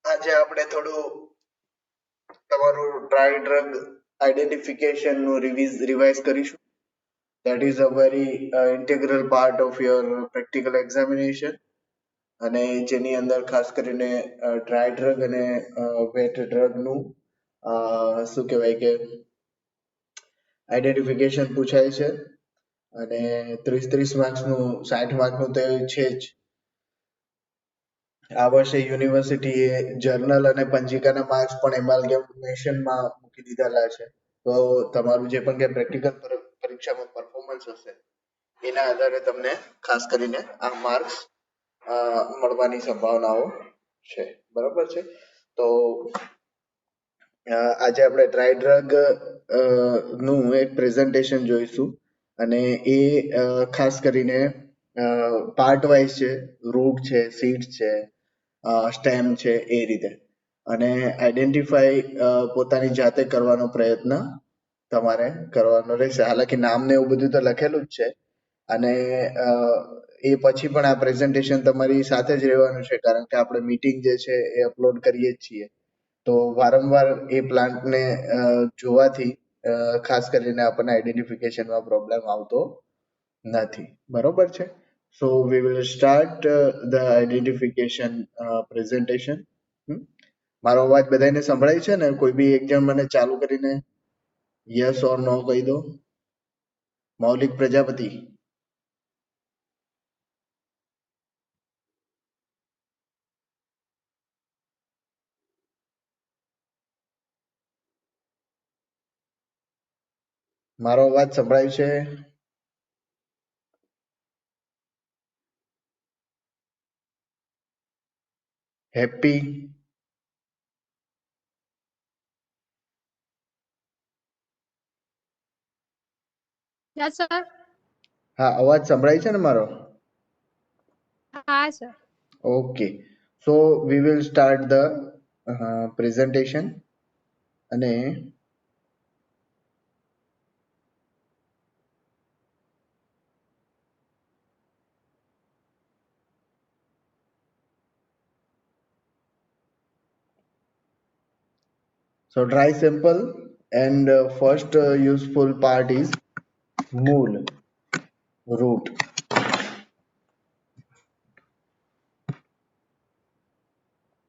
આજે આપણે થોડું તમારું ડ્રાય ડ્રગ આઈડેન્ટિફિકેશન નું રિવાઇઝ કરીશું. That is a very integral part of your practical examination. અને જેની અંદર ખાસ કરીને ડ્રાય ડ્રગ અને વેટ ડ્રગ નું શું કહેવાય કે આઈડેન્ટિફિકેશન પૂછાય છે અને 30 માર્ક્સ નું 60 માર્ક નું તો છે જ. આ વર્ષે યુનિવર્સિટીએ જર્નલ અને પંજિકાના માર્ક્સ પણ એમાલ્ગેમેશનમાં મૂકી દીધેલા છે. તો તમારું જે પણ કે પ્રેક્ટિકલ પરીક્ષામાં પરફોર્મન્સ હશે એના આધારે તમને ખાસ કરીને આ માર્ક્સ મળવાની સંભાવનાઓ છે. બરોબર છે. તો આજે આપણે ડ્રાય ડ્રગ નું એક પ્રેઝન્ટેશન જોઈશું અને એ ખાસ કરીને પાર્ટ વાઇઝ છે. રૂટ છે, સીડ છે, સ્ટેમ છે, એ રીતે. અને આઈડેન્ટિફાઈ પોતાની જાતે કરવાનો પ્રયત્ન તમારે કરવાનો રહેશે. હાલાકી નામ ને એવું બધું તો લખેલું જ છે અને એ પછી પણ આ પ્રેઝન્ટેશન તમારી સાથે જ રહેવાનું છે, કારણ કે આપણે મીટિંગ જે છે એ અપલોડ કરીએ જ છીએ. તો વારંવાર એ પ્લાન્ટને જોવાથી ખાસ કરીને આપણને આઈડેન્ટિફિકેશનમાં પ્રોબ્લેમ આવતો નથી. બરોબર છે. So we will start the identification presentation. મારો અવાજ બધાને સંભળાય છે ને? કોઈ બી એક જણ મને ચાલુ કરીને યસ ઓર નો કહી દો. મૌલિક પ્રજાપતિ. મારો અવાજ સંભળાય છે? હેપી? Yes, sir. હા, અવાજ સંભળાય છે ને મારો? હા, sir. Okay. So we will start the presentation અને so dry sample and first useful part is mool, root.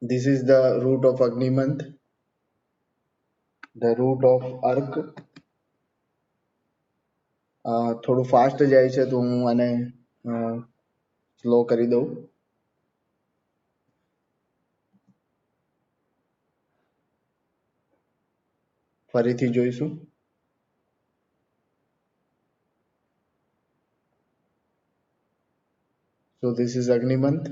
This is the root of Agnimanth, the root of Ark. થોડું fast જાય છે તો હું આને સ્લો કરી દઉં. ફરીથી જોઈશું. So this is Agnimanth.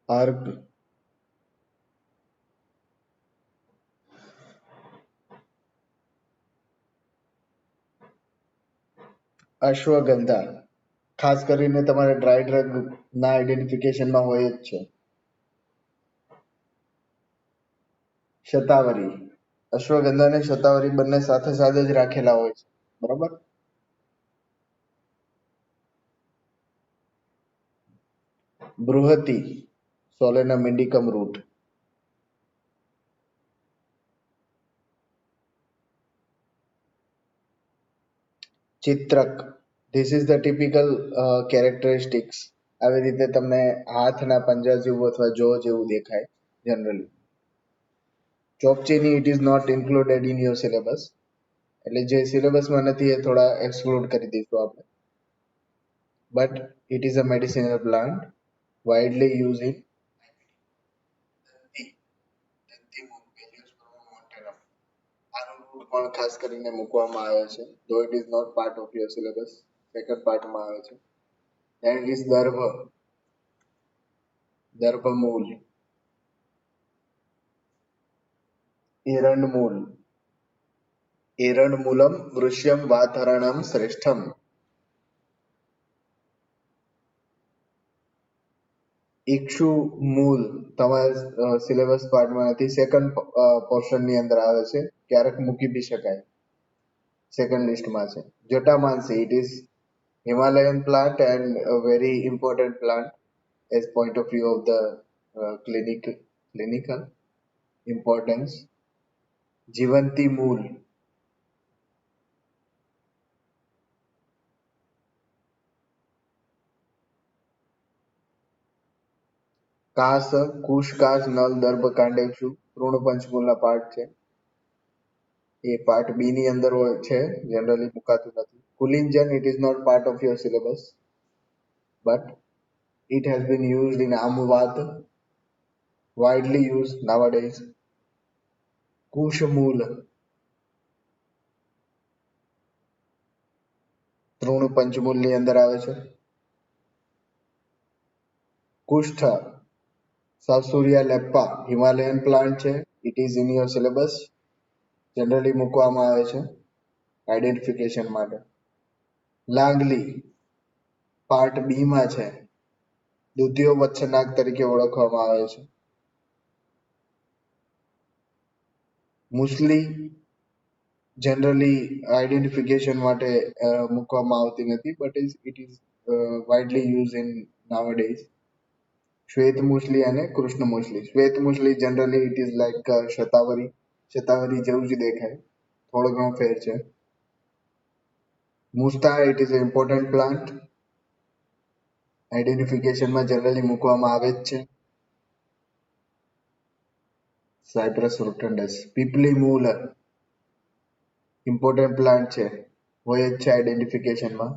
Ark. Ashwagandha. ખાસ કરીને તમારે ડ્રાય ડ્રગ ના આઈડેન્ટિફિકેશનમાં હોય જ છે. શતાવરી. અશ્વગંધા અને શતાવરી બંને સાથે સાથે જ રાખેલા હોય છે. બરોબર. બૃહતિ. Solanum indicum root. ચિત્રક. This is the typical characteristics. આવી રીતે તમને હાથના પંજા જેવું અથવા જો જેવું દેખાય જનરલી. ચોકચીની it is not included in your syllabus, એટલે જે સિલેબસમાં નથી એ થોડા એક્સક્લુડ કરી દઈશું આપણે. But it is a medicinal plant widely use in પણ ખાસ કરીને મૂકવામાં આવે છે. Though it is not part of your syllabus, second પાર્ટમાં આવે છે. And is દર્ભ, દર્ભમૂલ. એરંડમૂલ. એરંડમૂલમ વૃષ્યમ વાતરણમ શ્રેષ્ઠમ. ઇક્ષુ મૂલ તમારા સિલેબસ પાર્ટમાં નથી, સેકન્ડ પોર્શનની અંદર આવે છે, ક્યારેક મૂકી બી શકાય. સેકન્ડ લિસ્ટમાં છે. જટામાનસી, it is Himalayan plant and a very important plant as point of view of the clinical importance. જીવંતી મૂળ, કાસ, કુશ કાસ, નલ, દર્ભ, કાંડેક્ષુ તૃણપંચમૂળના પાર્ટ છે. એ પાર્ટ બી ની અંદર હોય છે, જનરલી મુકાતું નથી. કુલિંજન, it is not part of your syllabus but it has been used in Amvat, widely used nowadays. કુશમૂલ તૃણપંચમૂળની અંદર આવે છે. કુષ્ઠ, સાસુરિયા લેપ્પા, હિમાલયન પ્લાન્ટ છે. it is in your syllabus, generally મૂકવામાં આવે છે આઈડેન્ટિફિકેશન માટે. લાંગલી પાર્ટ બી માં છે, દ્વિતીય વત્સનાગ તરીકે ઓળખવામાં આવે છે. મુસલી જનરલી આઈડેન્ટિફિકેશન માટે મૂકવામાં આવતી નથી, but it is widely used in nowadays. શ્વેત મુસલી અને કૃષ્ણ મુસલી. શ્વેત મુસલી જનરલી it is like શતાવરી જેવું જ દેખાય, થોડો ઘણો ફેર છે. મુસ્તા, it is an important plant, આઈડેન્ટિફિકેશનમાં જનરલી મૂકવામાં આવે જ છે. સાયપ્રસ રોટન્ડસ. પીપલી મૂળ ઇમ્પોર્ટન્ટ પ્લાન્ટ છે, હોય જ છે આઈડેન્ટિફિકેશનમાં.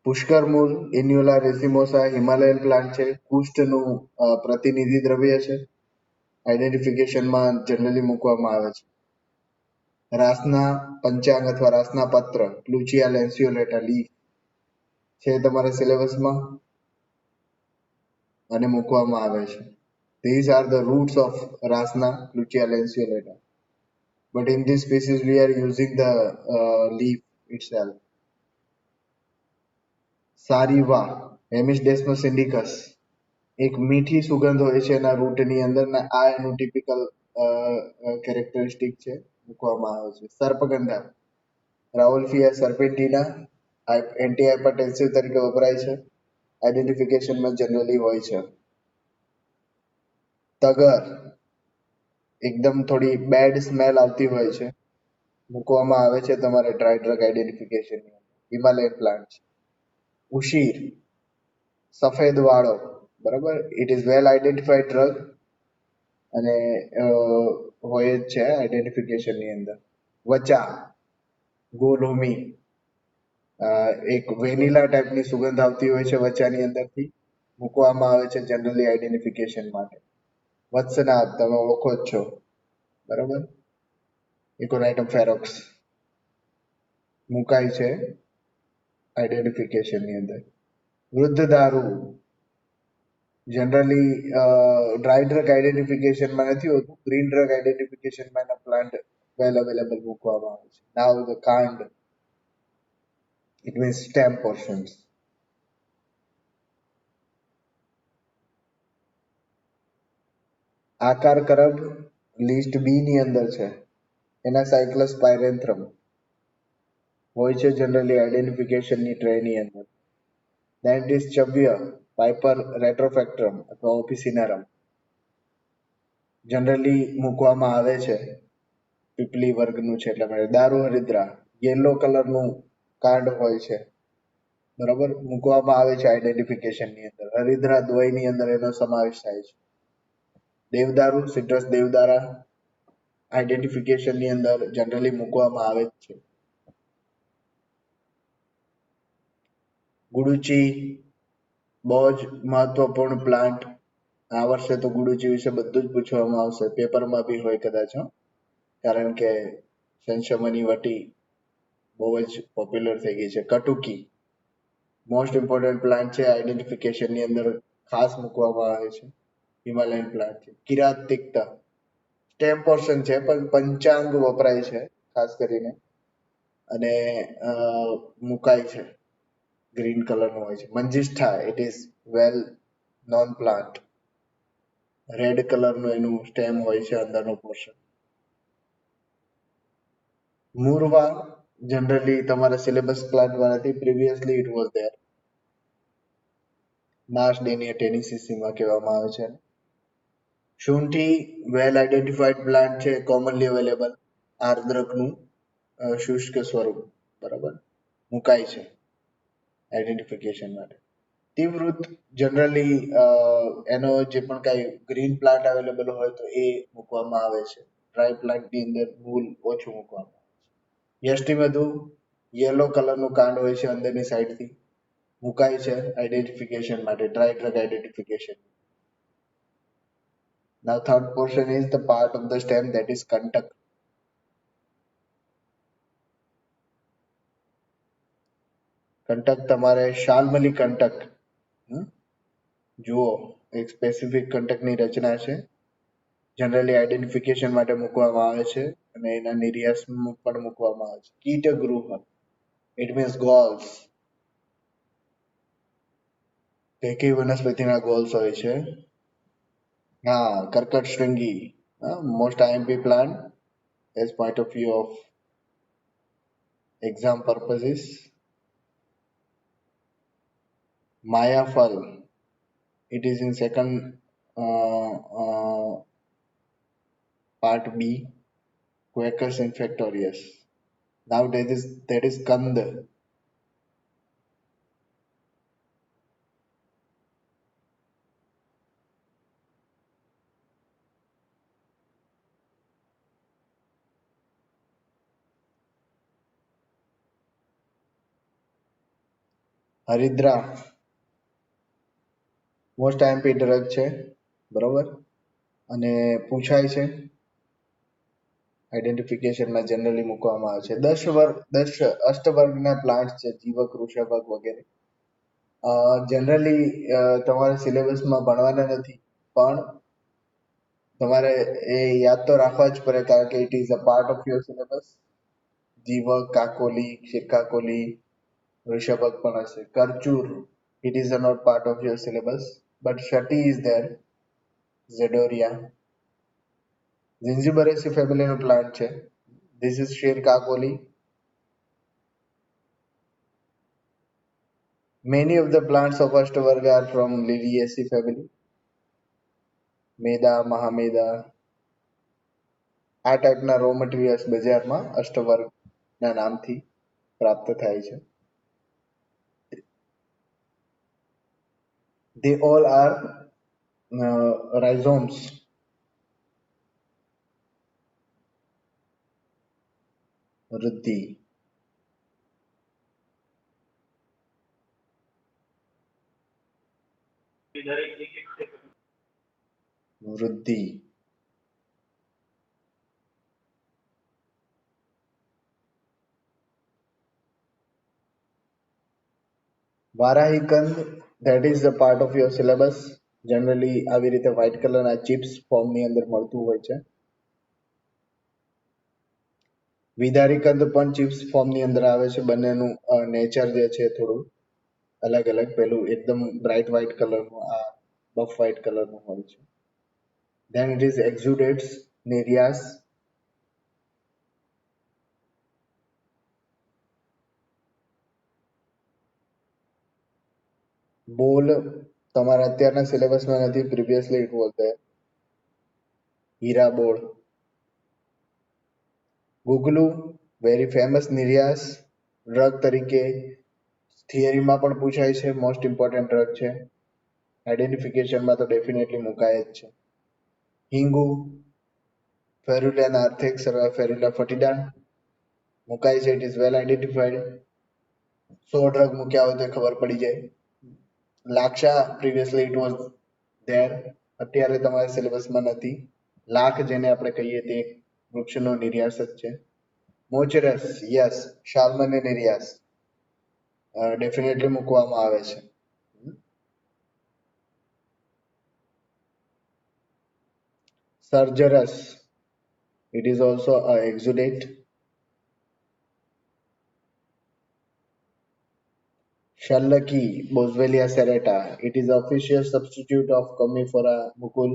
પુષ્કર મૂળ, ઇન્યુલા રેસિમોસા, હિમાલયન પ્લાન્ટ છે. કુષ્ઠનું પ્રતિનિધિ દ્રવ્ય છે, આઈડેન્ટિફિકેશનમાં જનરલી મૂકવામાં આવે છે. રાસના પંચાંગ અથવા રાસના પત્ર, લુચિયા લેન્સિયોલેટા લીફ છે તમારા સિલેબસમાં અને મૂકવામાં આવે છે. These are the roots of Rasna Lucia lanceolata. But in this species, we are using the leaf itself. Sariva, Hemisch desmus indicus. એક મીઠી સુગંધ હોય છે એના રૂટની અંદર ને આ એનું ટિપિકલ કેરેક્ટરિસ્ટિક છે, મૂકવામાં આવે છે. સર્પગંધા, રાઉલ્ફિયા સર્પેન્ટિના, એન્ટી હાઇપરટેન્સિવ તરીકે વપરાય છે, આઈડેન્ટિફિકેશનમાં જનરલી હોય છે. તગર, એકદમ થોડી બેડ સ્મેલ આવતી હોય છે, મૂકવામાં આવે છે તમારે dry drug identification. Himalayan plant. ઉશીર, સફેદ વાળો, બરાબર, it is well identified drug અને હોય જ છે આઈડેન્ટિફિકેશનની અંદર. વચા, ગોલોમી, એક વેનીલા ટાઈપની સુગંધ આવતી હોય છે વચાની અંદરથી, મૂકવામાં આવે છે જનરલી આઈડેન્ટિફિકેશન માટે. વત્સનાગ તમે ઓળખો જ છો, બરાબર, ઇકોનાઇટમ ફેરોક્સ મુકાય છે આઈડેન્ટિફિકેશનની અંદર. વૃદ્ધ દારૂ જનરલી ડ્રાય ડ્રગ આઈડેન્ટિફિકેશનમાં નથી હોતું, ગ્રીન ડ્રગ આઈડેન્ટિફિકેશનમાં એના પ્લાન્ટ વેલ અવેલેબલ મૂકવામાં આવે છે. નાવ ધ કાંડ, it means stem portions. આકાર કરબ લિસ્ટ બી ની અંદર છે, એના સાયક્લસ પાયરેન્થ્રમ હોય છે જનરલી આઈડેન્ટિફિકેશનની ટ્રેની અંદર. દેન્ટિસ ચવ્ય, પાઇપર રેટ્રોફેક્ટ્રમ અથવા ઓફિસિનારમ જનરલી મૂકવામાં આવે છે, પીપલી વર્ગનું છે એટલે માટે. દારૂ હરિદ્રા, યેલો કલરનું કાર્ડ હોય છે, બરાબર, મૂકવામાં આવે છે આઈડેન્ટિફિકેશનની અંદર. હરિદ્રા દ્વયની અંદર એનો સમાવેશ થાય છે. દેવદારુ, સિટ્રસ દેવદારા આઈડેન્ટિફિકેશનની અંદર જનરલી મૂકવામાં આવે જ છે. ગુડુચી બહુ જ મહત્વપૂર્ણ પ્લાન્ટ. આ વર્ષે તો ગુડુચી વિશે બધું જ પૂછવામાં આવશે, પેપરમાં બી હોય કદાચ, કારણ કે સંશમની વટી બહુ જ પોપ્યુલર થઈ ગઈ છે. કટુકી મોસ્ટ ઇમ્પોર્ટન્ટ પ્લાન્ટ છે, આઈડેન્ટિફિકેશનની અંદર ખાસ મૂકવામાં આવે છે, હિમાલયન પ્લાન્ટ છે. કિરાત તિક્તા સ્ટેમ પોર્શન છે પણ પંચાંગ વપરાય છે ખાસ કરીને અને મુકાય છે, ગ્રીન કલરનું હોય છે. મંજિષ્ઠા, it is well known plant, red કલરનું એનું સ્ટેમ હોય છે અંદરનો પોર્શન. મુરવા generally તમારા syllabus plant માં નથી, previously it was there. Marsh Dania Tennessee માં કહેવામાં આવે છે. શુંઠી well identified plant છે, commonly available, આર્દ્રકનું શુષ્ક સ્વરૂપ, બરાબર, મુકાય છે આઈડેન્ટિફિકેશન માટે. તીવ્રત જનરલી એનો જે પણ કાંઈ ગ્રીન પ્લાન્ટ અવેલેબલ હોય તો એ મૂકવામાં આવે છે. ડ્રાય પ્લાન્ટની અંદર મૂળ ઓછું મૂકવામાં આવે છે. યષ્ટિમધુ યલો કલરનું કાંડ હોય છે અંદરની સાઈડથી, મુકાય છે આઈડેન્ટિફિકેશન માટે, dry drug identification. Now third portion is the part of the stem that is કંટક. કંટક તમારે શાલ્મલી કંટક જુઓ, એક સ્પેસિફિક કંટકની રચના છે, જનરલી આઈડેન્ટિફિકેશન માટે મૂકવામાં આવે છે અને એના નિર્યાસ પણ મૂકવામાં આવે છે. કીટગૃહ, ઇટ મીન્સ ગોલ્સ. કઈ વનસ્પતિના ગોલ્સ હોય છે? હા, કર્કટશૃંગી, most IMP plant as point of view of exam purposes. Mayafal, it is in second part B, Quercus infectorius. Now that is Kand. હરિદ્રા મોસ્ટ IMP ડ્રગ છે, બરોબર, અને પૂછાય છે આઈડેન્ટિફિકેશનમાં જનરલી મૂકવામાં આવે છે. 10 અષ્ટવર્ગના પ્લાન્ટ છે, જીવક, વૃષભક વગેરે. જનરલી તમારા સિલેબસમાં ભણવાના નથી, પણ તમારે એ યાદ તો રાખવા જ પડે કારણ કે it is a part of your syllabus. જીવક, કાકોલી, ક્ષીરકાકોલી, વૃષભક પણ હશે. કરચુર, it is not part of your syllabus, but Shati is there. Zedoria. Zingiberraceae family no plant છે. This is Shirkakoli. Many of the plants of Ashtavarga are from Liliaceae family. Meda, મહામેદા, આ ટાઈપના row materials બજારમાં અષ્ટવર્ગના નામથી પ્રાપ્ત થાય છે. They all are rhizomes. વૃદ્ધિ, વૃદ્ધિ, વારાહીકંદ, that is a part of your syllabus. Generally આવી રીતે વ્હાઇટ કલરના ચિપ્સ ફોર્મની અંદર મળતું હોય છે. વિદારીકંદ પણ ચિપ્સ ફોર્મની અંદર આવે છે. બંનેનું નેચર જે છે થોડું અલગ અલગ. પેલું એકદમ બ્રાઇટ વ્હાઇટ કલરનું, આ બફ વ્હાઇટ કલરનું હોય છે. Then it is exudates, નિર્યાસ. બોલ તમારા અત્યારના સિલેબસમાં નથી, પ્રીવિયસલી ઇટ વોઝ ધેર. હીરા બોલ. ગુગલું, વેરી ફેમસ નિર્યાસ ડ્રગ તરીકે થિયરીમાં પણ પૂછાય છે, મોસ્ટ ઇમ્પોર્ટન્ટ ડ્રગ છે. આઈડેન્ટિફિકેશનમાં તો ડેફિનેટલી મુકાય જ છે. હિંગુ, ફેરુલા નાર્થેક્સ, ફેરુલા ફટીડા, મુકાય છે. It is well identified. 100 drug મૂક્યા હોય તો ખબર પડી જાય. લાક્ષા, પ્રીવિયસલી ઇટ વોઝ ધેર, અત્યારે તમારા સિલેબસમાં નથી. લાખ જેને આપણે કહીએ તે વૃક્ષનો નિર્યાસ જ છે. મોચરસ, યસ, શાલ્મલી નિર્યાસ ડેફિનેટલી મૂકવામાં આવે છે. Sargeras, it is also a exudate. Shallaki, Boswellia serrata, it is the official substitute of Commiphora mukul,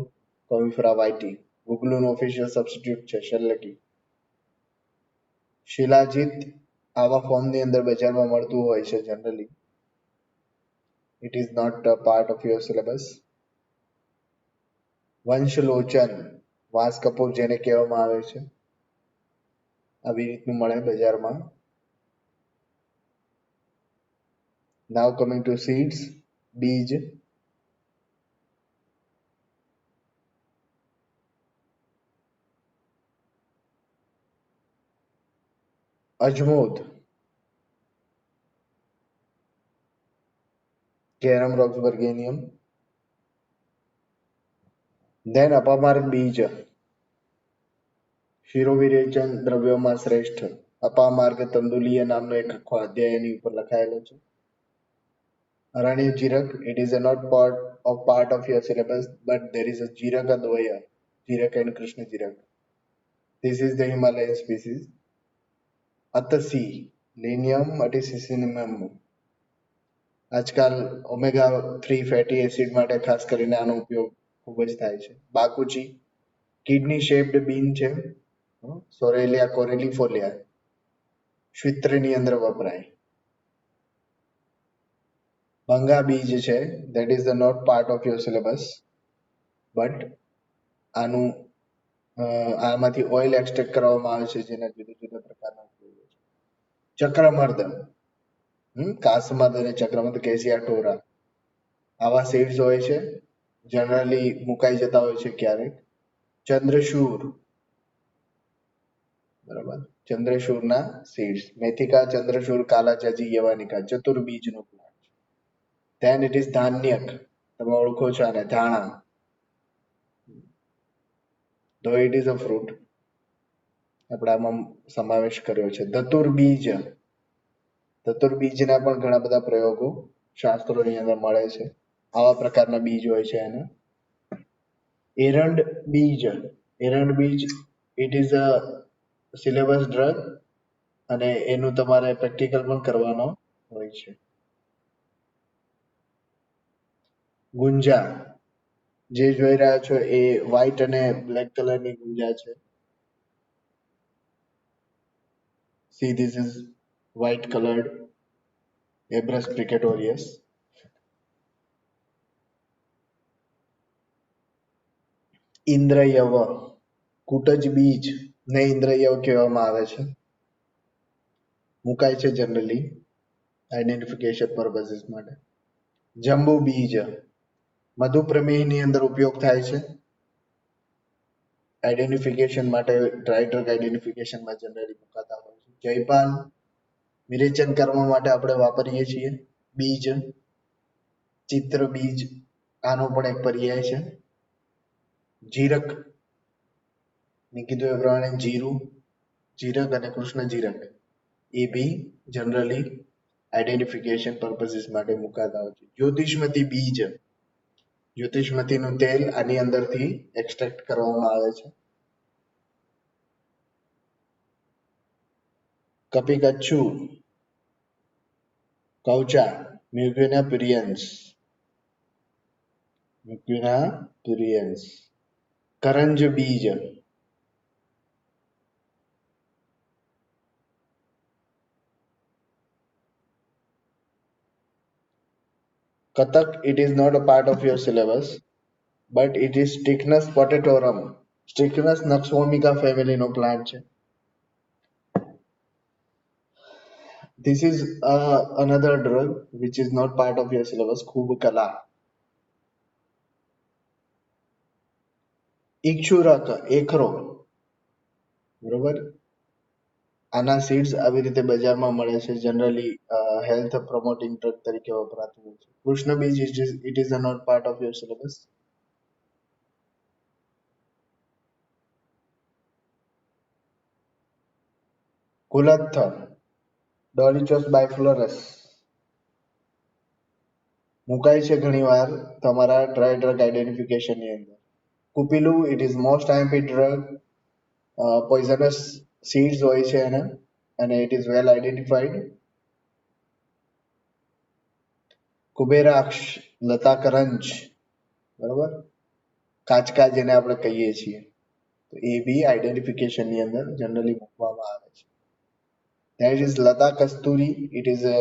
Commiphora vitae. Guglu no official substitute છે Shallaki. શિલાજીત આવા ફોર્મની અંદર બજારમાં મળતું હોય છે generally. It is not a part of your syllabus. વંશલોચન વાંસ કપૂર જેને કહેવામાં આવે છે, આવી રીતનું મળે બજારમાં. Now coming to seeds, બીજ. અજમોદ, કેરમ રોક્સબર્ગેનિયમ. ધેન અપમાર્ગ બીજ, શિરોવિરેચન દ્રવ્યોમાં શ્રેષ્ઠ. અપામાર્ગ તંદુલીય નામનો એક આખો અધ્યાય એની ઉપર લખાયેલો છે. Aranya જીરક, it is a not part of your syllabus, but there is a જીરક અદ્વય, જીરક and Krishna જીરક. This is the Himalayan species. અતસી, લિનિયમ અટિસિસિનમ. આજકાલ ઓમેગા 3 ફેટી એસિડ માટે ખાસ કરીને આનો ઉપયોગ ખૂબ જ થાય છે. બાકુચી, કિડની શેપ્ડ બીન છે, સોરેલિયા કોરેલિફોલિયા, શ્વિત્રની અંદર વપરાય. ભંગા બીજ છે, that is the not part of your syllabus, but આનું આમાંથી ઓઇલ એક્સટ્રેક્ટ કરવામાં આવે છે, જેના જુદા જુદા પ્રકારના ઉપયોગો છે. ચક્રમર્દ, કાસમદ અને ચક્રમર્દ કેસિયા ટોરા આવા સીડ્સ હોય છે, જનરલી મુકાઈ જતા હોય છે ક્યારેક. ચંદ્રશૂર, બરાબર, ચંદ્રશૂરના સીડ્સ. મેથિકા, ચંદ્રશૂર, કાલાજાજી, યવાનિકા, ચતુર્બીજનો પ્લાન્ટ. ધેન ઇટ ઇઝ ધાન્યક, તમે ઓળખો છો આને, ધાણા. ધો ઇટ ઇઝ અ ફ્રૂટ, આપણે આમાં સમાવેશ કર્યો છે. ધતુર્બીજ, ધતુર્બીજના પણ ઘણા બધા પ્રયોગો શાસ્ત્રોની અંદર મળે છે. આવા પ્રકારના બીજ હોય છે એના. એરંડ બીજ, એરંડ બીજ it is a syllabus drug અને એનું તમારે પ્રેક્ટિકલ પણ કરવાનો હોય છે. ગુંજા, જે જોઈ રહ્યા છો એ વ્હાઇટ અને બ્લેક કલરની ગુંજા છે. See, this is white colored Ebrus precatorius. ઇન્દ્રયવ, કુટજ બીજ ને ઇન્દ્રયવ કહેવામાં આવે છે. મુકાય છે જનરલી આઈડેન્ટિફિકેશન પર્પસીસ માટે. જંબુ બીજ, મધુપ્રમેહની અંદર ઉપયોગ થાય છે આઈડેન્ટિફિકેશન માટે, ડ્રાય ડ્રગ આઈડેન્ટિફિકેશનમાં જનરલી મુકાતા હોય છે. જયપાન, વિરેચન કરવા માટે આપણે વાપરીએ છીએ. બીજ, ચિત્ર બીજ આનો પણ એક પર્યાય છે. જીરક, મેં કીધું એ પ્રમાણે જીરું, જીરક અને કૃષ્ણ જીરક એ બી જનરલી આઈડેન્ટિફિકેશન પર્પસીસ માટે મુકાતા હોય છે. જ્યોતિષમતી બીજ, જ્યોતિષમતીનું તેલ આની અંદરથી એક્સટ્રેક્ટ કરવામાં આવે છે. કપિકચ્છુ, કૌચા, મ્યુક્યુના પિરિયન્સ, મ્યુક્યુના પિરિયન્સ. કરંજ બીજ, Kathak, it is not a part of your syllabus, but it is Strychnus potatorum. Strychnus naxvomica family no plant છે. This is another drug which is not part of your syllabus. ખૂબ કલા. ઇક્ષુરક, એખરો, બરોબર. આના seeds આવી રીતે બજારમાં મળે છે, જનરલી હેલ્થ પ્રમોટિંગ ડ્રગ તરીકે વપરાતું હોય છે. કૃષ્ણ બીજ, it is not part of your syllabus. કુલત્થ, ડોલિચોસ બાયફ્લોરસ મુકાય છે ઘણીવાર તમારા ડ્રાય ડ્રગ આઈડેન્ટિફિકેશનની અંદર. કુપીલું, it is most IMP drug, poisonous seeds હોય છે એના અને it is well identified. કુબેરાક્ષ, Lata Karanj, બરોબર, કાચકા જેને આપણે કહીએ છીએ, તો એ બી આઈડેન્ટિફિકેશનની અંદર જનરલી મૂકવામાં આવે છે. That is Lata Kasturi. It is a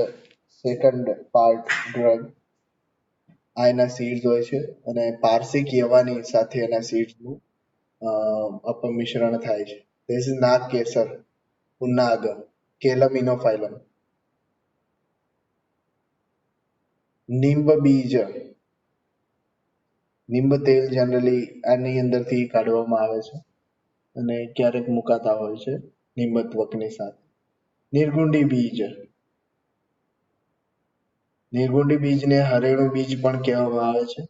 second part drug. આ એના seeds હોય છે અને પારસિક યવાની સાથે એના seeds નું અપમિશ્રણ થાય છે. This is નાગ કેસર, પુન્નાગ, કેલમિનોફાઇલમ. નિંબ બીજ, નિંબ તેલ જનરલી આની અંદરથી કાઢવામાં આવે છે અને ક્યારેક મુકાતા હોય છે નિંબત્વકની સાથે. નિર્ગુંડી બીજ, નિર્ગુંડી બીજને હરેણું બીજ પણ કહેવામાં આવે છે,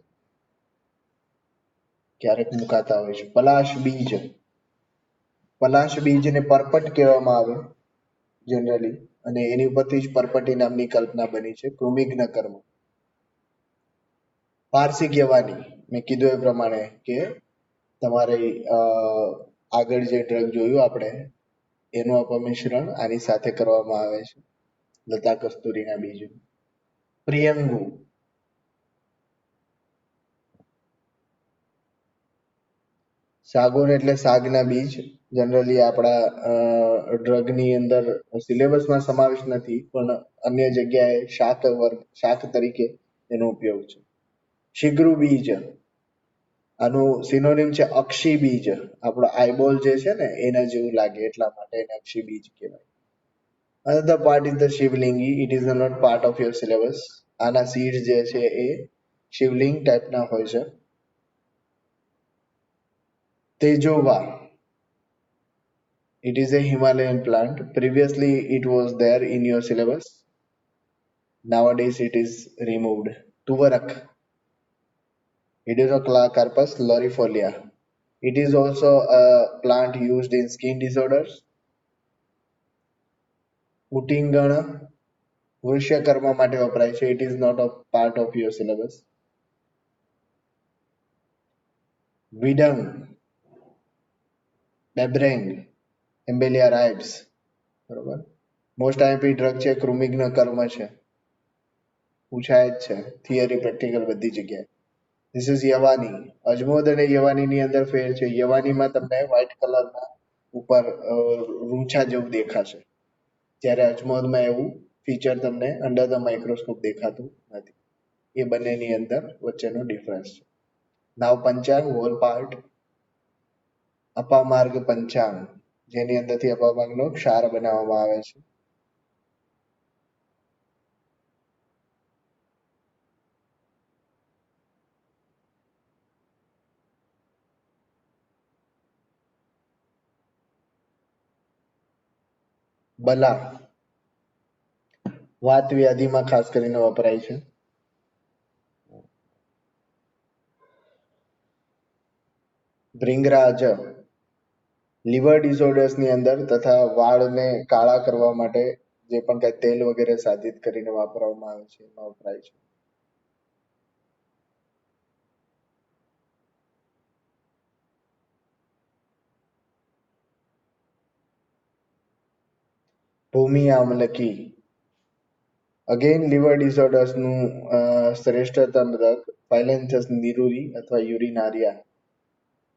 ક્યારેક મુકાતા હોય છે. પલાશ બીજ, પલાશ બીજને પરપટ કહેવામાં આવે જનરલી અને એની ઉપરથી જ પરપટી નામની કલ્પના બની છે. કૃમિઘ્ન કર્મ. પારસિક યવાની, મેં કીધું એ પ્રમાણે કે તમારે આગળ જે ડ્રગ જોયું આપણે એનું અપમિશ્રણ આની સાથે કરવામાં આવે છે, લતા કસ્તુરીના બીજ. પ્રિયંગુ, સાગુન એટલે શાકના બીજ. જનરલી આપણા ડ્રગની અંદર સિલેબસમાં સમાવેશ નથી પણ અન્ય જગ્યાએ શાક તરીકે એનો ઉપયોગ છે. શીઘ્રુ બીજ, આનું સિનોનિમ છે અક્ષી બીજ. આપણો આઈબોલ જે છે ને એના જેવું લાગે એટલા માટે એને અક્ષી બીજ કહેવાય. Another part is the શિવલિંગી. It is not part of your syllabus. આના seeds જે છે એ શિવલિંગ ટાઈપના હોય છે. તેજોવા, it is a Himalayan plant. Previously it was there in your syllabus. Nowadays it is removed. Tuvarak, Edinocarpus lorifolia. It is also a plant used in skin disorders. ઉટિંગણ વૃષ્યકર્મ માટે વપરાય છે. It is not a part of your syllabus. વિડંગ, બેબ્રેંગ, એમ્બેલિયા રાઇબ્સ. બરોબર. Most IP drug છે, કૃમિઘ્ન કર્મ છે, પૂછાય જ છે થિયરી પ્રેક્ટિકલ બધી જગ્યાએ. This is યવાની. અજમોદ અને યવાનીની અંદર ફેર છે. યવાનીમાં તમને વ્હાઇટ કલરના ઉપર રૂંછા જેવું દેખાશે, જ્યારે અજમોદમાં એવું ફીચર તમને અંડર ધ માઇક્રોસ્કોપ દેખાતું નથી. એ બંનેની અંદર વચ્ચેનો ડિફરન્સ છે. નાવ પંચાંગ હોલ પાર્ટ. અપામાર્ગ પંચાંગ, જેની અંદરથી અપામાર્ગનો ક્ષાર બનાવવામાં આવે છે. બલા, વાત વ્યાધિમાં ખાસ કરીને વપરાય છે. ભૃંગરાજ, લીવર ડિસઓર્ડર્સની અંદર તથા વાળને કાળા કરવા માટે જે પણ કઈ તેલ વગેરે સાધિત કરીને વાપરવામાં આવે છે એમાં વપરાય છે. ભૂમિ આમલકી, અગેન લીવર ડિસઓર્ડર્સનું શ્રેષ્ઠતમ ડ્રગ ફાઇલેન્થસ નિરુરી અથવા યુરિનારિયા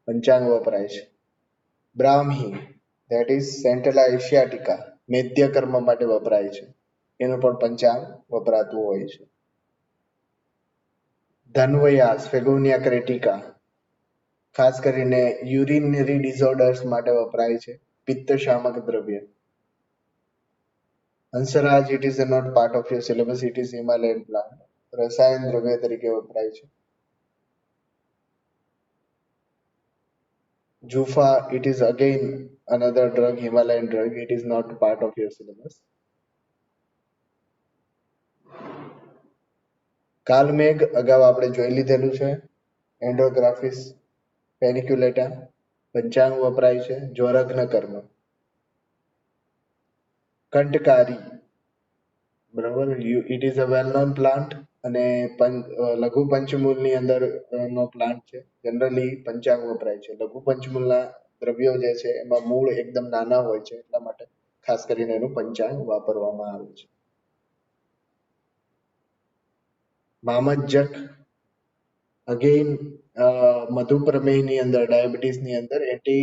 પંચાંગ વપરાય છે. બ્રાહ્મી, that is સેન્ટ્રલા એશિયાટિકા, મેધ્યકર્મ માટે વપરાય છે, એનું પણ પંચાંગ વપરાતું હોય છે. ધનવયાસ, ફેગોનિયા ક્રેટિકા, ખાસ કરીને યુરિનરી ડિસઓર્ડર્સ માટે વપરાય છે, પિત્તશામક દ્રવ્ય. Hansraj, it is not part of your syllabus. It is Himalayan plant. રસાયણ દ્રવ્ય તરીકે વપરાય છે. Jufa, it is again another drug, Himalayan drug. It is not part of your syllabus. કાલમેઘ અગાઉ આપણે જોઈ લીધેલું છે. એન્ડોગ્રાફિસ પેનિક્યુલેટા પંચાંગ વપરાય છે. જ્વરઘ્ન કર્મ. કંટકારી, બરાબર, it is a well known plant અને લઘુ પંચમૂલની અંદર નો પ્લાન્ટ છે. જનરલી પંચાંગ વપરાય છે. લઘુ પંચમૂલના દ્રવ્યો જે છે એમાં મૂળ એકદમ નાના હોય છે એટલા માટે ખાસ કરીને એનું પંચાંગ વાપરવામાં આવે છે. મામજ્જક, અગેન મધુપ્રમેહની અંદર ડાયાબિટીસની અંદર એન્ટી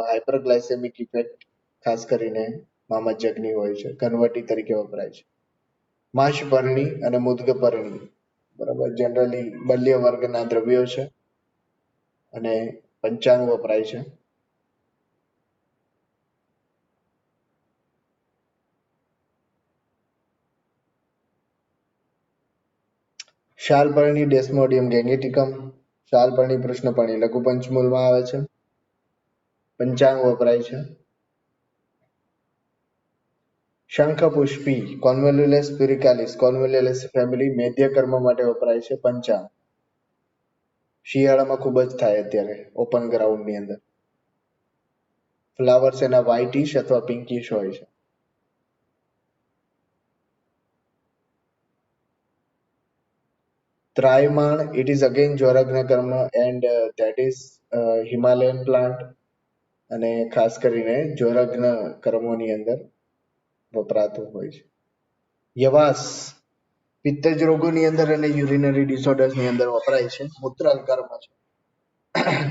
હાઇપરગ્લાયસેમિક ઇફેક્ટ ખાસ કરીને મામજ્જગ્નિ હોય છે, ઘનવટી તરીકે વપરાય છે. માશપર્ણી અને મુદ્ગપર્ણી, બરાબર, જનરલી બલ્ય વર્ગના દ્રવ્યો છે અને પંચાંગ વપરાય છે. શાલપર્ણી ડેસ્મોડિયમ ગેંગેટિકમ, શાલપર્ણી પૃષ્ણપર્ણી લઘુ પંચમૂલમાં આવે છે. પંચાંગ વપરાય છે. શંખપુષ્પી કોન્વોલ્યુલસ સ્પિરિકાલિસ, કોન્વોલ્યુલસ ફેમિલી, મેધ્ય કર્મ માટે વપરાય છે. પંચાંગ શિયાળામાં ખૂબ જ થાય અત્યારે ઓપન ગ્રાઉન્ડ ની અંદર. ફ્લાવર્સ એના વ્હાઇટિશ અથવા પિંકિશ હોય છે. ત્રાયમાણ, it is again જ્વરગ્ન કર્મ and that is Himalayan plant અને ખાસ કરીને જ્વરગ્ન કર્મોની અંદર વપરાતું હોય છે. યવાસ પિત્તજ રોગોની અંદર અને યુરિનરી ડિસઓર્ડર્સ ની અંદર વપરાય છે. મૂત્રલ કર્મ છે.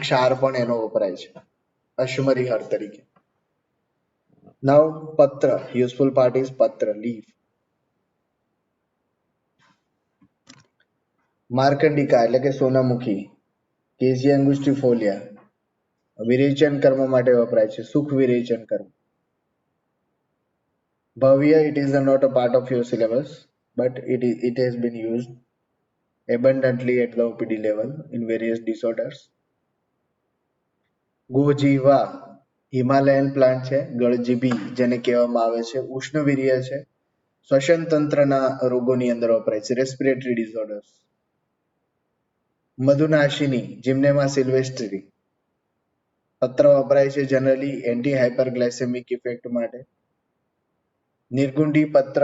ક્ષાર પણ એનો વપરાય છે અશ્મરીહર તરીકે. નવ પત્ર, યુઝફુલ પાર્ટ ઇઝ પત્ર, લીફ. માર્કંડિકા એટલે કે સોનામુખી, કેઝિયા અંગુસ્ટિફોલિયા, વિરેચન કર્મ માટે વપરાય છે. સુખ વિરેચન કર્મ. ભવ્ય, it is not a part of your syllabus but it has been used abundantly at the OPD level in various disorders. ગોજીવા હિમાલયન પ્લાન્ટ છે. ગળજીભી જેને કહેવામાં આવે છે, ઉષ્ણવીર્ય છે, શ્વસન તંત્રના રોગોની અંદર વપરાય છે, રેસ્પિરેટરી ડિસઓર્ડર્સ. મધુનાશિની જીમ્નેમા સિલ્વેસ્ટ્રી, પત્ર વપરાય છે જનરલી એન્ટી હાઇપરગ્લાયસેમિક ઇફેક્ટ માટે. નિર્ગુંડી પત્ર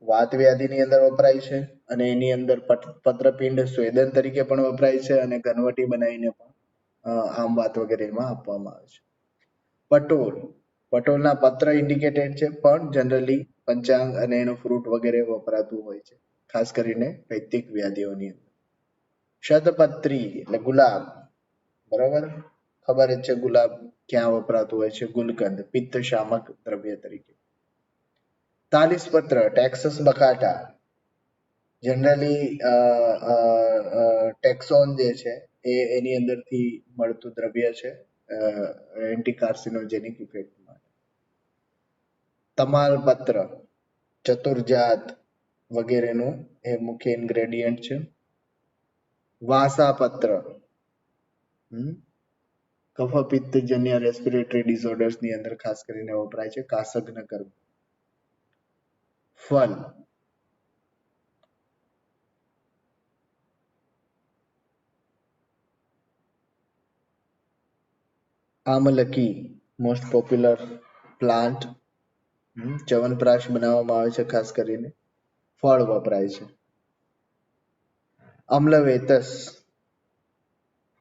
વાત વ્યાધિની અંદર વપરાય છે અને એની અંદર પત્રપિંડ સ્વેદન તરીકે પણ વપરાય છે અને ઘનવટી બનાવીને પણ આમ વાત વગેરેમાં આપવામાં આવે છે. પટોલ, પટોલના પત્ર ઇન્ડિકેટેડ છે પણ જનરલી પંચાંગ અને એનું ફ્રૂટ વગેરે વપરાતું હોય છે, ખાસ કરીને પૈતિક વ્યાધિઓની અંદર. શતપત્રી એટલે ગુલાબ, બરાબર, ખબર જ છે ગુલાબ ક્યાં વપરાતું હોય છે, ગુલકંદ, પિત્ત શામક દ્રવ્ય તરીકે. તાલિસપત્ર, ટેક્સસ બકાટા, જનરલી ટેક્સોન જે છે એ એની અંદરથી મળતું દ્રવ્ય છે એન્ટી કાર્સિનોજેનિક ઇફેક્ટ માટે. તમાલપત્ર, ચતુર્જાત વગેરેનું એ મુખ્ય ઇન્ગ્રેડિયન્ટ છે. વાસાપત્ર કફપિત્તજન્ય રેસ્પિરેટરી ડિસઓર્ડર્સ ની અંદર ખાસ કરીને વપરાય છે, કાસગ્ન કર્મ. ફલ, Amalaki most popular plant, chyawanprash બનાવવામાં આવે છે ખાસ કરીને. ફળ વપરાય છે. અમ્લવેતસ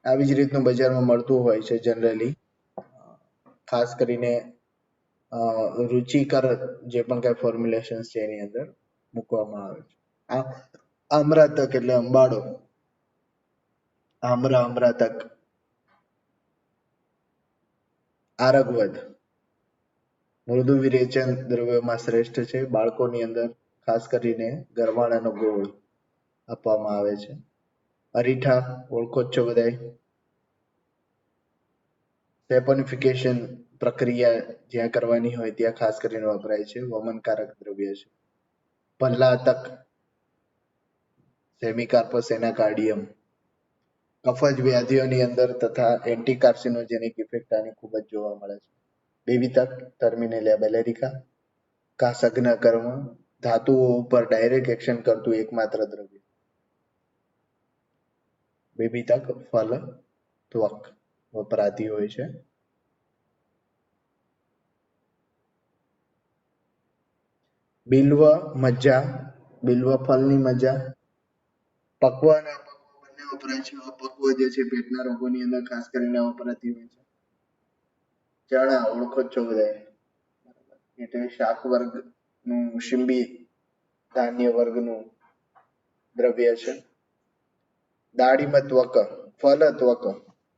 આવી જ રીતનું બજારમાં મળતું હોય છે જનરલી, ખાસ કરીને રુચિકર જે પણ કઈ ફોર્મ્યુલેશન છે એની અંદર મૂકવામાં આવે છે. આમ્રતક એટલે અંબાડો, આમ્રતક. આરગવદ મૃદુ વિરેચન દ્રવ્યોમાં શ્રેષ્ઠ છે. બાળકોની અંદર ખાસ કરીને ગરમાળાનો ગોળ આપવામાં આવે છે. અરીઠા ઓળખો જ છો બધાય. સેપોનિફિકેશન પ્રક્રિયા જ્યાં કરવાની હોય ત્યાં ખાસ કરીને વપરાય છે, વમનકારક દ્રવ્ય છે. પલ્લાતક સેમિકાર્પસ એનાકાર્ડિયમ, કફજ વ્યાધિઓની અંદર તથા એન્ટી કાર્સિનોજેનિક ઇફેક્ટ આની ખૂબ જ જોવા મળે છે. બેબીતક ટર્મિનેલિયા બેલેરિકા, કાસગ્ન કર્મ, ધાતુઓ ઉપર ડાયરેક્ટ એક્શન કરતું એકમાત્ર દ્રવ્ય. બેબીતક ફલ ત્વક વપરાતી હોય છે. બિલ્વ મજ્જા, બિલ્વ ફળની મજા. પક્વ અને અપક્વ બંને વપરાય છે. અપક્વ જે છે પેટના રોગોની અંદર ખાસ કરીને વપરાતી હોય છે. ચણા ઓળખો જ છો બધા, એટલે શાક વર્ગનું શિંબી ધાન્ય વર્ગનું દ્રવ્ય છે. દાળિમ ત્વક ફલ ત્વક,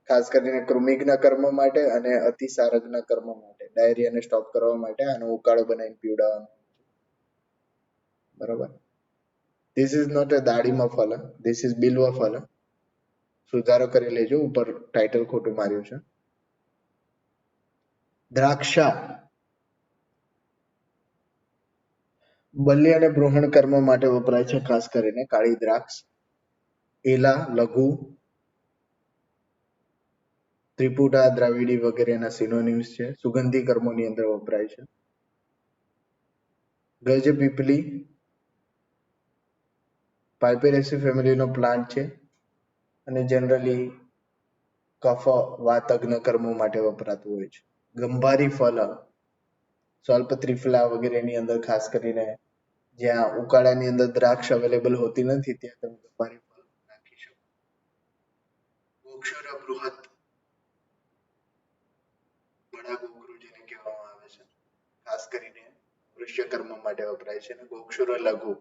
ખાસ કરીને કૃમિજ્ઞ કર્મ માટે અને અતિસારજ્ઞ કર્મ માટે. ડાયરિયાને સ્ટોપ કરવા માટે આનો ઉકાળો બનાવીને પીવડાવવાનો. બરોબર. ધીસ ઇઝ નોટ અ દાડીમાં ફળ, ધીસ ઇઝ બિલ્વ ફળ. સુધારો કરી લેજો, ઉપર ટાઇટલ ખોટું માર્યું છે. દ્રાક્ષા બલિ અને બ્રોહણ કર્મ માટે વપરાય છે, ખાસ કરીને કાળી દ્રાક્ષ. એલા, લઘુ, ત્રિપુટા, દ્રાવિડી વગેરેના સિનોનિમ્સ છે. સુગંધી કર્મોની અંદર વપરાય છે. ગજપીપલી પાઇપેરેસી ફેમિલીનો પ્લાન્ટ છે અને જનરલી કફ, વાત, અગ્ન કર્મો માટે વપરાતું હોય છે. ગંભારી ફળ સ્વલ્પ ત્રિફલા વગેરેની અંદર, ખાસ કરીને જ્યાં ઉકાળાની અંદર દ્રાક્ષ અવેલેબલ હોતી નથી ત્યાં તમે ગંભારી ફળ નાખી શકો. ગોક્ષુર બૃહત, બડા ગોખરું જેને કહેવામાં આવે છે, ખાસ કરીને વૃષ્ય કર્મ માટે વપરાય છે. અને ગોક્ષુર લઘુ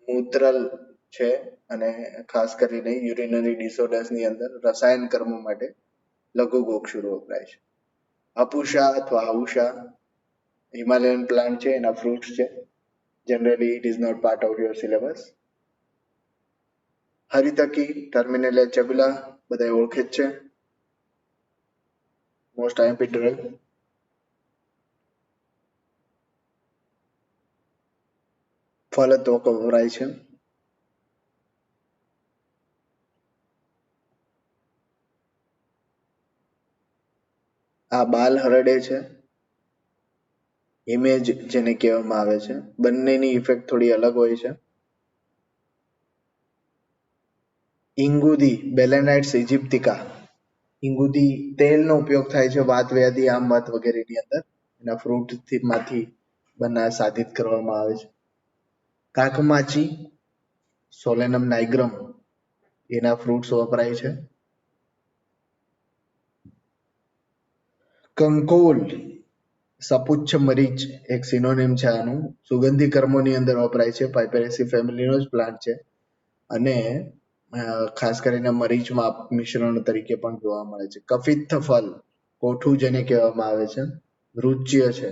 મૂત્રલ છે અને ખાસ કરીને યુરિનરી ડિસઓર્ડર્સ ની અંદર રસાયણ કર્મ માટે લઘુ ગોક્ષુર વપરાય છે. અપુષા અથવા હાઉષા હિમાલયન પ્લાન્ટ છે, એના ફ્રૂટ્સ છે. Generally it is not part of your syllabus. હરિતકી, ટર્મિનેલિયા ચેબુલા બધા ઓળખે જ છે, મોસ્ટ આઈએમપી ડ્રગ. ફળ તો વપરાય છે. આ બાલ હરડે છે, ઇમેજ જેને કહેવામાં આવે છે. બંનેની ઇફેક્ટ થોડી અલગ હોય છે. ઇંગુદી બેલેનાઇટ્સ ઇજિપ્તિકા, ઇંગુદી તેલનો ઉપયોગ થાય છે વાત, વ્યાધિ, આમ વાત વગેરેની અંદર. એના ફ્રૂટ માંથી સાધિત કરવામાં આવે છે. કાકમાચી સોલેનમ નાઇગ્રમ, એના ફ્રૂટ્સ વપરાય છે. કંકોલ સપુચ્છ મરીચ એક સિનોનિમ છે આનું. સુગંધી કર્મોની અંદર વપરાય છે, પાઇપેરેસી ફેમિલીનો જ પ્લાન્ટ છે અને ખાસ કરીને મરીચમાં મિશ્રણ તરીકે પણ જોવા મળે છે. કફિત્થ ફળ કોઠું જેને કહેવામાં આવે છે, રુચ્ય છે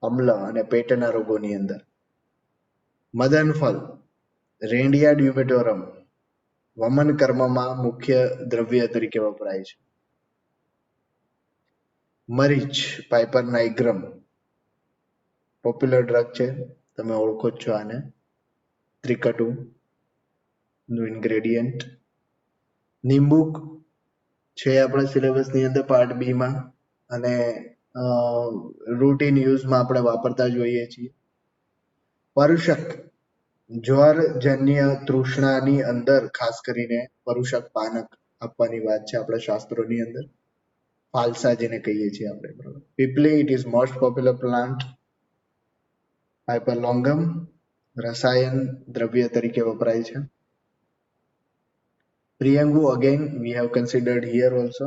અમ્લ અને પેટના રોગોની અંદર. મદન ફળ રેન્ડિયા ડ્યુમેટોરમ વમન કર્મમાં મુખ્ય દ્રવ્ય તરીકે વપરાય છે. મરીચ પાઇપર નાઇગ્રમ પોપ્યુલર ડ્રગ છે, તમે ઓળખો જ છો આને. ત્રિકટુ નું ઇન્ગ્રેડિયન્ટ. નિંબુક છે આપણા સિલેબસની અંદર પાર્ટ બી માં અને રૂટીન યુઝમાં આપણે વાપરતા જોઈએ છીએ. પરુષક જ્વરજન્ય તૃષ્ણાની અંદર ખાસ કરીને પરુષક પાનક આપવાની વાત છે આપણા શાસ્ત્રોની અંદર. ફાલસા જેને કહીએ છીએ આપણે, બરોબર. પીપલી it is most popular plant. Piper longum રસાયણ દ્રવ્ય તરીકે વપરાય છે. પ્રિયંગુ again we have considered here also.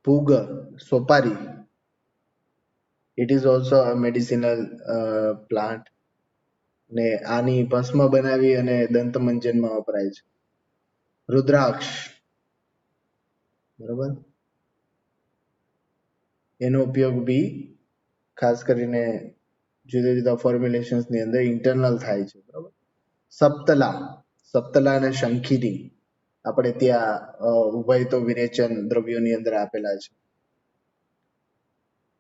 Puga સોપારી it is also a medicinal plant ને આની ભસ્મ બનાવી અને દંતમંજનમાં વપરાય છે. રુદ્રાક્ષ બરોબર, એનો ઉપયોગ બી ખાસ કરીને જુદા જુદા ફોર્મ્યુલેશન્સ ની અંદર ઇન્ટરનલ થાય છે, બરોબર. સપ્તલા અને શંખીની આપણે ત્યાં ઉભયતો વિરેચન દ્રવ્યોની અંદર આપેલા છે.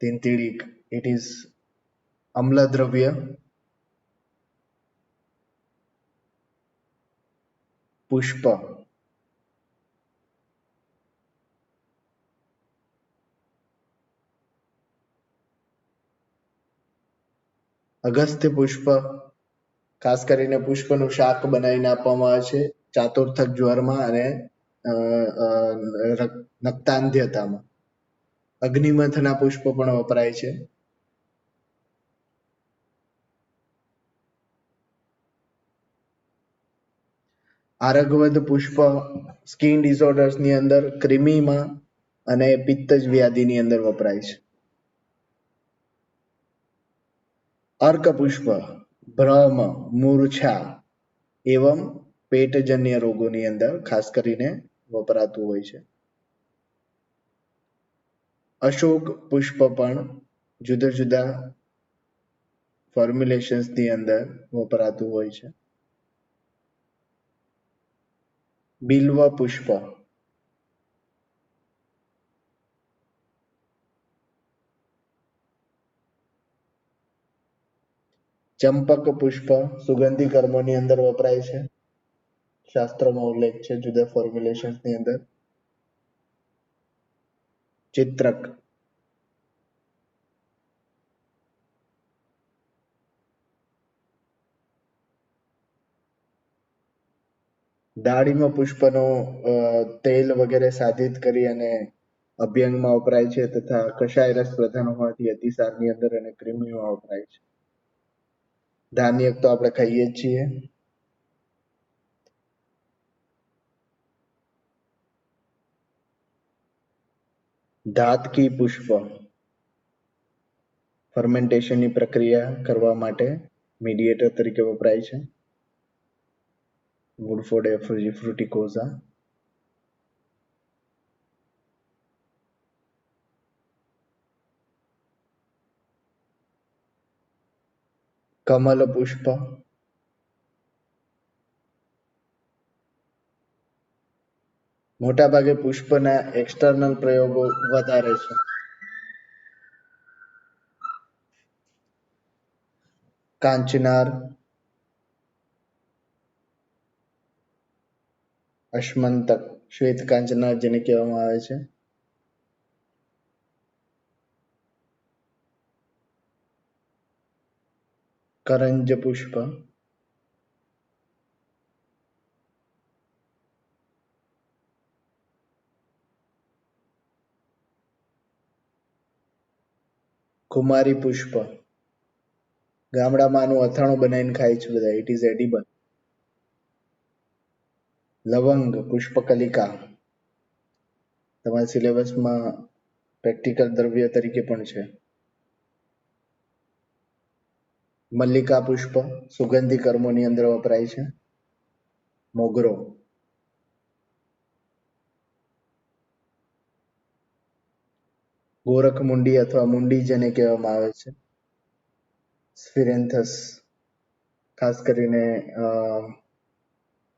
તિંતિડીક ઇટ ઇઝ અમ્લ દ્રવ્ય. પુષ્પ અગસ્ત્ય પુષ્પ ખાસ કરીને પુષ્પનું શાક બનાવીને આપવામાં આવે છે ચાતુર્થક જ્વરમાં અને નક્તાંધ્યતામાં. અગ્નિમથના પુષ્પ પણ વપરાય છે. આરગવદ પુષ્પ સ્કિન ડિસઓર્ડર્સ ની અંદર, ક્રિમીમાં અને પિત્તજ વ્યાધિની અંદર વપરાય છે. અર્ક પુષ્પ ભ્રમ, મૂર્છા એવં પેટજન્ય રોગોની અંદર ખાસ કરીને વપરાતું હોય છે. અશોક પુષ્પ પણ જુદા જુદા ફોર્મ્યુલેશન્સ ની અંદર વપરાતું હોય છે. બિલ્વ પુષ્પ ચંપક પુષ્પ સુગંધી કર્મોની અંદર વપરાય છે. શાસ્ત્રમાં ઉલ્લેખ છે જુદા ફોર્મ્યુલેશન્સ ની અંદર. ચિત્રક દાળિમ પુષ્પનો તેલ વગેરે સાધિત કરી અને અભ્યંગમાં વપરાય છે તથા કષાય રસ પ્રધાન હોવાથી અતિસારની અંદર અને ક્રિમીમાં વપરાય છે. ધાન્ય તો આપણે ખાઈએ જ છીએ. ધાતકી પુષ્પ ફર્મેન્ટેશનની પ્રક્રિયા કરવા માટે મીડિયેટર તરીકે વપરાય છે. વુડફોર્ડ ફ્રુટિકોઝા. કમલ પુષ્પ મોટાભાગે પુષ્પના એક્સટર્નલ પ્રયોગો વધારે છે. કાંચનાર, અશ્મંતક, શ્વેત કાંચનાર જેને કહેવામાં આવે છે. કરંજ પુષ્પ કુમારી પુષ્પ ગામડામાં આનું અથાણું બનાવીને ખાય છે બધા. It is edible. લવંગ પુષ્પકલિકા તમારા સિલેબસમાં પ્રેક્ટિકલ દ્રવ્ય તરીકે પણ છે. મલ્લિકા પુષ્પ સુગંધી કર્મોની અંદર વપરાય છે. મોગરો ગોરખ મુંડી અથવા મુંડી જેને કહેવામાં આવે છે. સ્ફિરેન્થસ ખાસ કરીને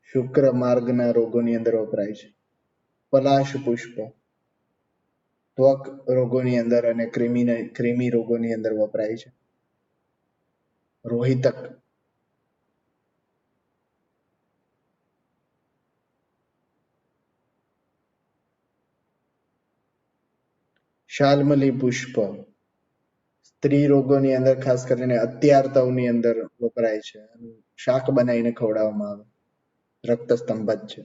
શુક્ર માર્ગના રોગોની અંદર વપરાય છે. પલાશ પુષ્પ ત્વક રોગોની અંદર અને ક્રિમી રોગોની અંદર વપરાય છે. રોહિતક શાલ્મલી પુષ્પ સ્ત્રી રોગોની અંદર ખાસ કરીને અત્યારતાઓની અંદર વપરાય છે. શાક બનાવીને ખવડાવવામાં આવે. રક્તસ્તંભક છે.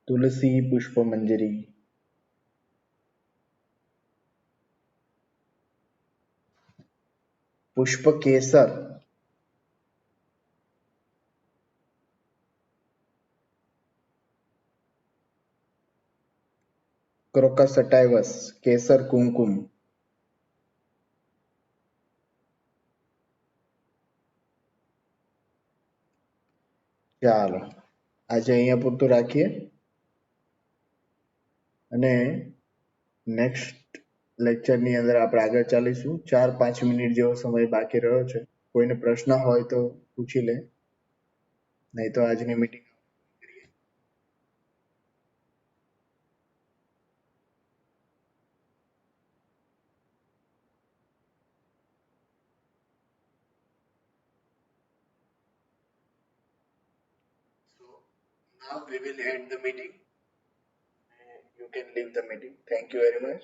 તુલસી પુષ્પમંજરી પુષ્પ કેસર ક્રોકસ સટાઇવસ કેસર કુમકુમ. ચાલો આજે અહીંયા પૂરતું રાખીએ અને નેક્સ્ટ લેક્ચરની અંદર આપણે આગળ ચાલીશું. 4-5 મિનિટ જેવો સમય બાકી રહ્યો છે. કોઈને પ્રશ્ન હોય તો પૂછી લે, નહીં તો આજની meeting now we will end the meeting. You can leave the meeting. Thank you very much.